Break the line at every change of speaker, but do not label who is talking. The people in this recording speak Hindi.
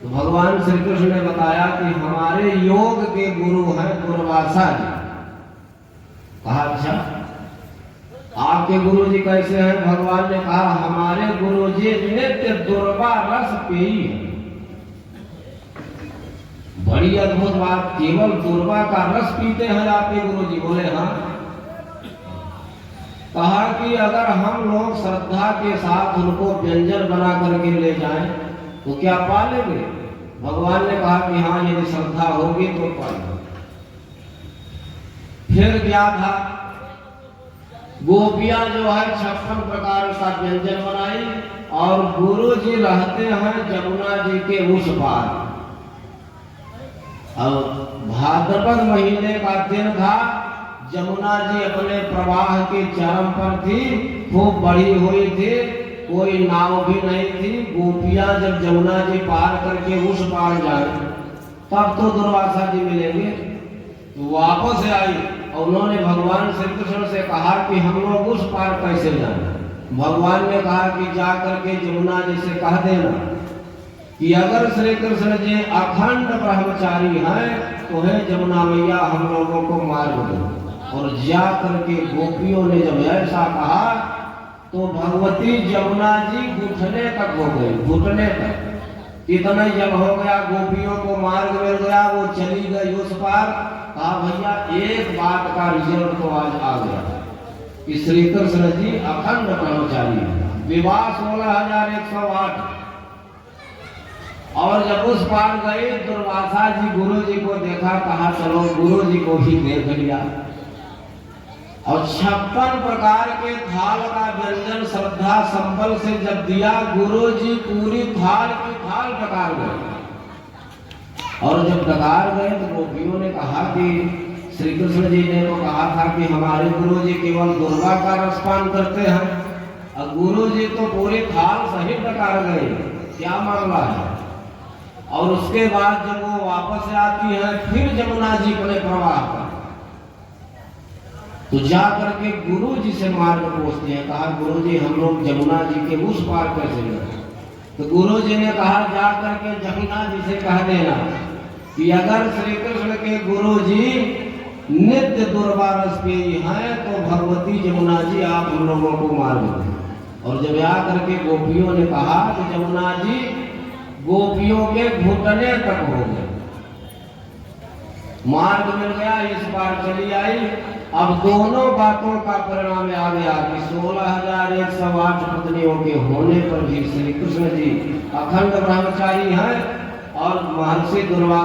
तो भगवान श्री कृष्ण ने बताया कि हमारे योग के गुरु हैं दुर्वासा जी। कहा अच्छा आपके गुरु जी कैसे हैं? भगवान ने कहा हमारे गुरु जी नित्य दुर्वा रस पेयी है। बड़ी अद्भुत बात, केवल दुर्वा का रस पीते हैं आपके गुरु जी? बोले हाँ। कहा कि अगर हम लोग श्रद्धा के साथ उनको व्यंजन बना करके ले जाएं तो क्या पा लेंगे? भगवान ने कहा कि हाँ यदि श्रद्धा होगी तो पा लेंगे। फिर क्या था, गोपियां जो है 56 प्रकार का व्यंजन बनाई और गुरु जी रहते हैं जमुना जी के उस पार। अब भाद्रपद महीने का दिन था, जमुना जी अपने प्रवाह के चरम पर थी, खूब बड़ी हुई थी, कोई नाव भी नहीं थी। गोपियां जब जमुना जी पार करके उस पार जाए तब तो दुर्वासा जी मिलेंगे। तो वापस आई और उन्होंने भगवान श्री कृष्ण से कहा कि हम लोग उस पार कैसे जाएं? भगवान ने कहा कि जा करके जमुना जी से कह देना कि अगर श्री कृष्ण जी अखंड ब्रह्मचारी हैं तो है जमुना मैया हम लोगों को मार्ग दो। और जा करके गोपियों ने जब ऐसा कहा तो भगवती जमुना जी घुटने तक हो गई, घुटने तक। इतना जब हो गया गोपियों को मार्ग मिल गया, वो चली गई उस पार। कहा भैया एक बात का रिजल्ट तो आज आ गया कि श्री कृष्ण जी अखंड ब्रह्मचारी, विवाह 16,108। और जब उस पार गए दुर्वासा जी गुरु जी को देखा, कहा चलो गुरु जी को ही देख लिया। और 56 प्रकार के थाल का व्यंजन श्रद्धा संबल से जब दिया, गुरु जी पूरी थाल की थाल डकार गए। और जब डकार गए तो गोपियों ने कहा कि श्री कृष्ण जी ने तो कहा था कि हमारे गुरु जी केवल दुर्वा का रसपान करते हैं, और गुरु जी तो पूरी थाल सहित डकार गए, क्या मामला है? और उसके बाद जब वो वापस आती है फिर जमुना जी अपने प्रवाह पर, तो जा करके गुरु जी से मार्ग पूछते हैं। कहा गुरु जी हम लोग जमुना जी के उस पार कैसे गए? तो गुरु जी ने कहा जा करके जमुना जी से कह देना कि अगर श्री कृष्ण के गुरु जी नित्य दुर्वा रस पेयी हैं तो भगवती जमुना जी आप हम लोगों को मार्ग दें। और जब आ करके गोपियों ने कहा कि जमुना जी गोपियों के घुटने तक हो गए, मार्ग मिल गया, इस बार चली आई। अब दोनों बातों का परिणाम आ गया कि 16,108 पत्नियों के होने पर भी श्री कृष्ण जी अखंड ब्रह्मचारी हैं और महर्षि दुर्वासा